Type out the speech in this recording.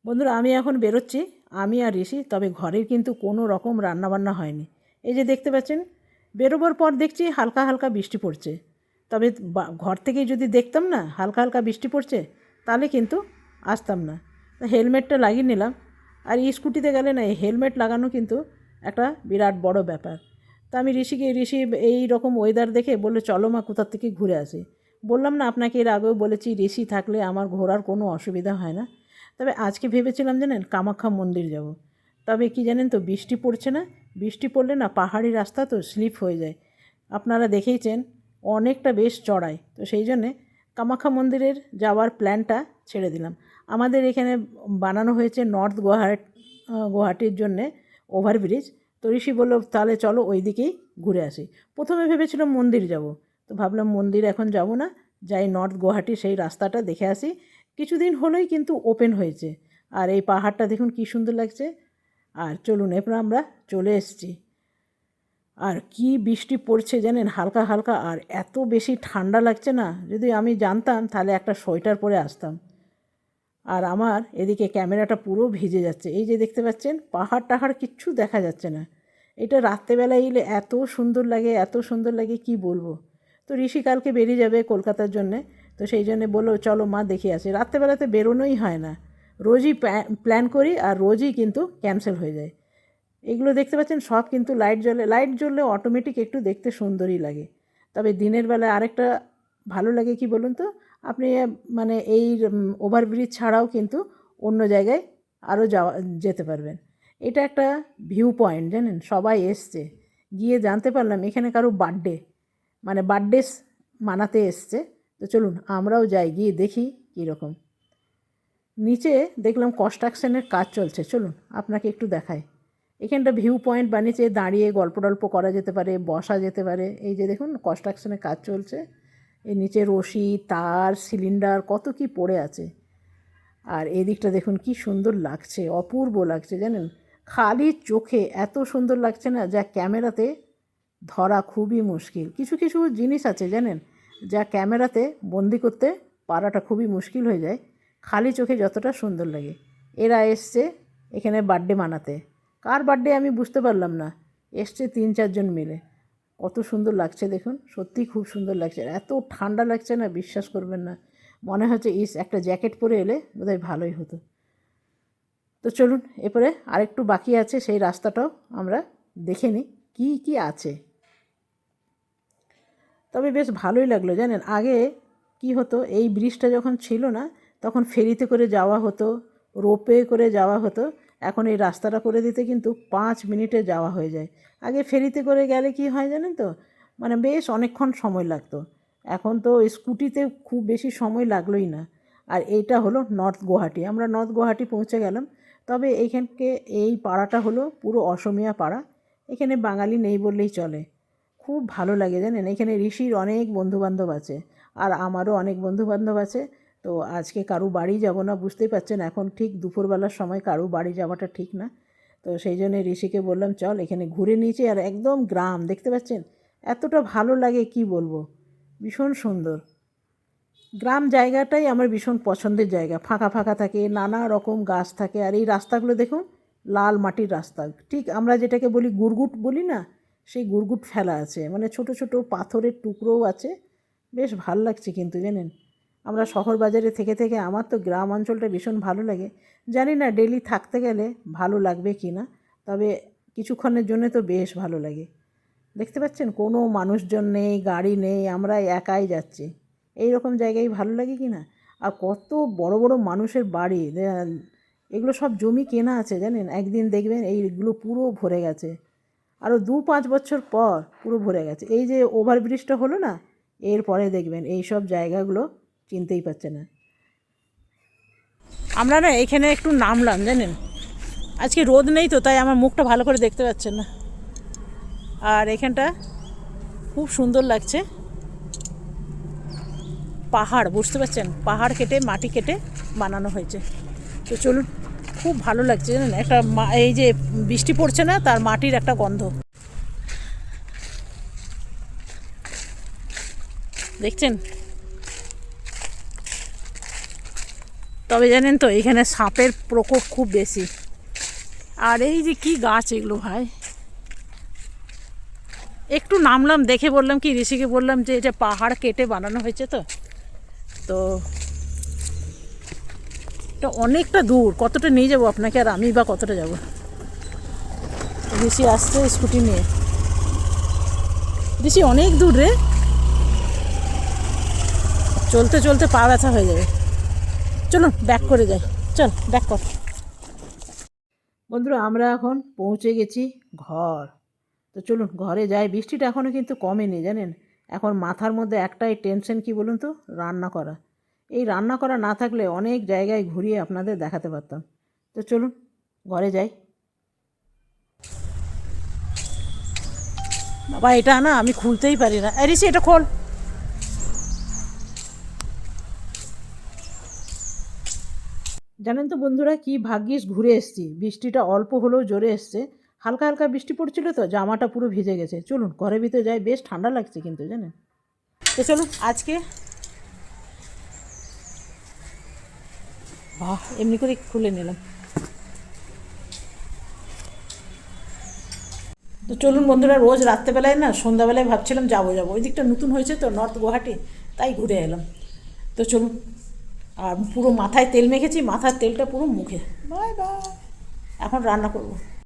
বন্ধুরা, আমি এখন বেরোচ্ছি, আমি আর ঋষি। তবে ঘরের কিন্তু কোনো রকম রান্নাবান্না হয়নি। এই যে দেখতে পাচ্ছেন, বেরোবার পর দেখছি হালকা হালকা বৃষ্টি পড়ছে। তবে ঘর থেকেই যদি দেখতাম না হালকা হালকা বৃষ্টি পড়ছে, তাহলে কিন্তু আসতাম না। হেলমেটটা লাগিয়ে নিলাম। আর স্কুটিতে গেলে না এই হেলমেট লাগানো কিন্তু একটা বিরাট বড় ব্যাপার। তা আমি ঋষি এই রকম ওয়েদার দেখে বললো, চলো মা কোথার থেকে ঘুরে আসি। বললাম না আপনাকে, এর আগেও বলেছি, ঋষি থাকলে আমার ঘোরার কোনো অসুবিধা হয় না। তবে আজকে ভেবেছিলাম জানেন কামাখ্যা মন্দির যাব। তবে কি জানেন তো, বৃষ্টি পড়ছে না। বৃষ্টি পড়লে না পাহাড়ি রাস্তা তো স্লিপ হয়ে যায়। আপনারা দেখেইছেন, অনেকটা বেশ চড়াই। তো সেই জন্যে কামাখ্যা মন্দিরের যাওয়ার প্ল্যানটা ছেড়ে দিলাম। আমাদের এখানে বানানো হয়েছে নর্থ গুয়াহাটির জন্যে ওভারব্রিজ। তো ঋষি বললো, তাহলে চলো ওই দিকেই ঘুরে আসি। প্রথমে ভেবেছিলাম মন্দির যাব, তো ভাবলাম মন্দির এখন যাব না, যাই নর্থ গুয়াহাটি সেই রাস্তাটা দেখে আসি। কিছুদিন হলোই কিন্তু ওপেন হয়েছে। আর এই পাহাড়টা দেখুন কী সুন্দর লাগছে। আর চলুন, এরপর আমরা চলে এসেছি। আর কি বৃষ্টি পড়ছে জানেন, হালকা হালকা। আর এত বেশি ঠান্ডা লাগছে না, যদি আমি জানতাম তাহলে একটা সোয়েটার পরে আসতাম। আর আমার এদিকে ক্যামেরাটা পুরো ভিজে যাচ্ছে। এই যে দেখতে পাচ্ছেন, পাহাড় টাহাড় কিচ্ছু দেখা যাচ্ছে না। এটা রাত্রেবেলায় এলে এত সুন্দর লাগে, এত সুন্দর লাগে কি বলবো। তো ঋষি কালকে বেরিয়ে যাবে কলকাতার জন্যে। তো সেই জন্যে বললো, চলো মা দেখে আসি। রাত্রেবেলাতে বেরোনোই হয় না, রোজই প্ল্যান করি আর রোজই কিন্তু ক্যান্সেল হয়ে যায়। এগুলো দেখতে পাচ্ছেন সব কিন্তু লাইট জ্বললে অটোমেটিক একটু দেখতে সুন্দরই লাগে। তবে দিনের বেলায় আরেকটা ভালো লাগে কি বলুন তো, আপনি মানে এই ওভারব্রিজ ছাড়াও কিন্তু অন্য জায়গায় আরও যেতে পারবেন। এটা একটা ভিউ পয়েন্ট জানেন, সবাই এসছে। গিয়ে জানতে পারলাম এখানে কারো বার্থডে, মানে বার্থডে মানাতে এসছে। তো চলুন আমরাও যাই, গিয়ে দেখি কীরকম। নিচে দেখলাম কনস্ট্রাকশনের কাজ চলছে, চলুন আপনাকে একটু দেখাই। এখানটা ভিউ পয়েন্ট বানিয়েছে, দাঁড়িয়ে গল্প টল্প করা যেতে পারে, বসা যেতে পারে। এই যে দেখুন কনস্ট্রাকশনের কাজ চলছে। এই নিচে রশি, তার, সিলিন্ডার কত কি পড়ে আছে। আর এদিকটা দেখুন কি সুন্দর লাগছে, অপূর্ব লাগছে জানেন। খালি চোখে এত সুন্দর লাগছে না, যা ক্যামেরাতে ধরা খুবই মুশকিল। কিছু কিছু জিনিস আছে জানেন, যা ক্যামেরাতে বন্দি করতে পারাটা খুবই মুশকিল হয়ে যায়। খালি চোখে যতটা সুন্দর লাগে। এরা এসছে এখানে বার্থডে মানাতে। কার বার্থডে আমি বুঝতে পারলাম না। এসছে 3-4 জন মিলে। কত সুন্দর লাগছে দেখুন, সত্যিই খুব সুন্দর লাগছে। এত ঠান্ডা লাগছে না, বিশ্বাস করবেন না। মনে হচ্ছে একটা জ্যাকেট পরে এলে বোধহয় ভালোই হতো। তো চলুন, এরপরে আরেকটু বাকি আছে, সেই রাস্তাটাও আমরা দেখে নিই কী কী আছে। তবে বেশ ভালোই লাগলো জানেন। আগে কি হতো, এই ব্রিজটা যখন ছিল না তখন ফেরিতে করে যাওয়া হতো, রোপে করে যাওয়া হতো। এখন এই রাস্তাটা করে দিতে কিন্তু 5 মিনিটে যাওয়া হয়ে যায়। আগে ফেরিতে করে গেলে কি হয় জানেন তো, মানে বেশ অনেকক্ষণ সময় লাগতো। এখন তো স্কুটিতে খুব বেশি সময় লাগলোই না। আর এইটা হলো নর্থ গুয়াহাটি। আমরা নর্থ গুয়াহাটি পৌঁছে গেলাম। তবে এইখানকে এই পাড়াটা হলো পুরো অসমিয়া পাড়া। এখানে বাঙালি নেই বললেই চলে। খুব ভালো লাগে জানেন। এখানে ঋষির অনেক বন্ধুবান্ধব আছে, আর আমারও অনেক বন্ধুবান্ধব আছে। তো আজকে কারু বাড়ি যাব না, বুঝতেই পারছেন এখন ঠিক দুপুরবেলার সময় কারু বাড়ি যাওয়াটা ঠিক না। তো সেই জন্য ঋষিকে বললাম, চল এখানে ঘুরে নিয়েছি। আর একদম গ্রাম, দেখতে পাচ্ছেন এতটা ভালো লাগে কি বলবো, ভীষণ সুন্দর। গ্রাম জায়গাটাই আমার ভীষণ পছন্দের জায়গা। ফাঁকা ফাঁকা থাকে, নানা রকম গাছ থাকে। আর এই রাস্তাগুলো দেখুন, লাল মাটির রাস্তা। ঠিক আমরা যেটাকে বলি গুড়গুট বলি না, সেই গুড়গুট ফেলা আছে, মানে ছোট ছোট পাথরের টুকরোও আছে। বেশ ভালো লাগছে কিন্তু জানেন। আমরা শহর বাজারে থেকে থেকে আমার তো গ্রাম অঞ্চলটা ভীষণ ভালো লাগে। জানি না ডেলি থাকতে গেলে ভালো লাগবে কি না, তবে কিছুক্ষণের জন্য তো বেশ ভালো লাগে। দেখতে পাচ্ছেন কোনো মানুষজন নেই, গাড়ি নেই, আমরা একাই যাচ্ছি। এই রকম জায়গায় ভালো লাগে কি না। আর কত বড় বড় মানুষের বাড়ি, এগুলো সব জমি কেনা আছে জানেন। একদিন দেখবেন এইগুলো পুরো ভরে গেছে, আরও 2-5 বছর পর পুরো ভরে গেছে। এই যে ওভারব্রিজটা হলো না, এরপরে দেখবেন এই সব জায়গাগুলো চিনতেই পারছে না। আমরা না এখানে একটু নামলাম জানেন, আজকে রোদ নেই তো তাই আমার মুখটা ভালো করে দেখতে পাচ্ছেন না। আর এখানটা খুব সুন্দর লাগছে। পাহাড়, বুঝতে পারছেন, পাহাড় কেটে মাটি কেটে বানানো হয়েছে। তো চলুন, খুব ভালো লাগছে জানেন। একটা এই যে বৃষ্টি পড়ছে না, তার মাটির একটা গন্ধ দেখছেন। তবে জানেন তো এখানে সাপের প্রকোপ খুব বেশি। আর এই যে কি গাছ এগুলো ভাই, একটু নামলাম, দেখে বললাম কি ঋষিকে বললাম যে এটা পাহাড় কেটে বানানো হয়েছে, তো তো এটা অনেকটা দূর, কতটা নিয়ে যাবো আপনাকে, আর আমি বা কতটা যাব। ঋষি আসছে স্কুটি নিয়ে। ঋষি অনেক দূর রে, চলতে চলতে পা ব্যথা হয়ে যাবে। চলুন ব্যাক করে যাই, চল ব্যাক কর। বন্ধুরা আমরা এখন পৌঁছে গেছি ঘর। তো চলুন ঘরে যাই। বৃষ্টিটা এখনও কিন্তু কমেনি জানেন। এখন মাথার মধ্যে একটাই টেনশন, কি বলুন তো, রান্না করা। এই রান্না করা না থাকলে অনেক জায়গায় ঘুরিয়ে আপনাদের দেখাতে পারতাম। তো চলুন ঘরে যাই। বাবা এটা না আমি খুলতেই পারি না। ঋষি এটা খোল। জানেন তো বন্ধুরা, কি ভাগ্যিস ঘুরে এসেছি। বৃষ্টিটা অল্প হলেও জোরে এসছে, হালকা হালকা বৃষ্টি পড়ছিল, তো জামাটা পুরো ভিজে গেছে। চলুন ঘরের ভিতরে যাই, বেশ ঠান্ডা লাগছে কিন্তু জানেন। তো চলুন আজকে বাহ এমনি করে খুলে নিলাম। তো চলুন বন্ধুরা, রোজ রাত্রেবেলায় না সন্ধ্যাবেলায় ভাবছিলাম যাবো যাবো, ওই দিকটা নতুন হয়েছে তো নর্থ গুয়াহাটি, তাই ঘুরে এলাম। তো চলুন, আর পুরো মাথায় তেল মেখেছি, মাথার তেলটা পুরো মুখে। Bye bye. এখন রান্না করবো।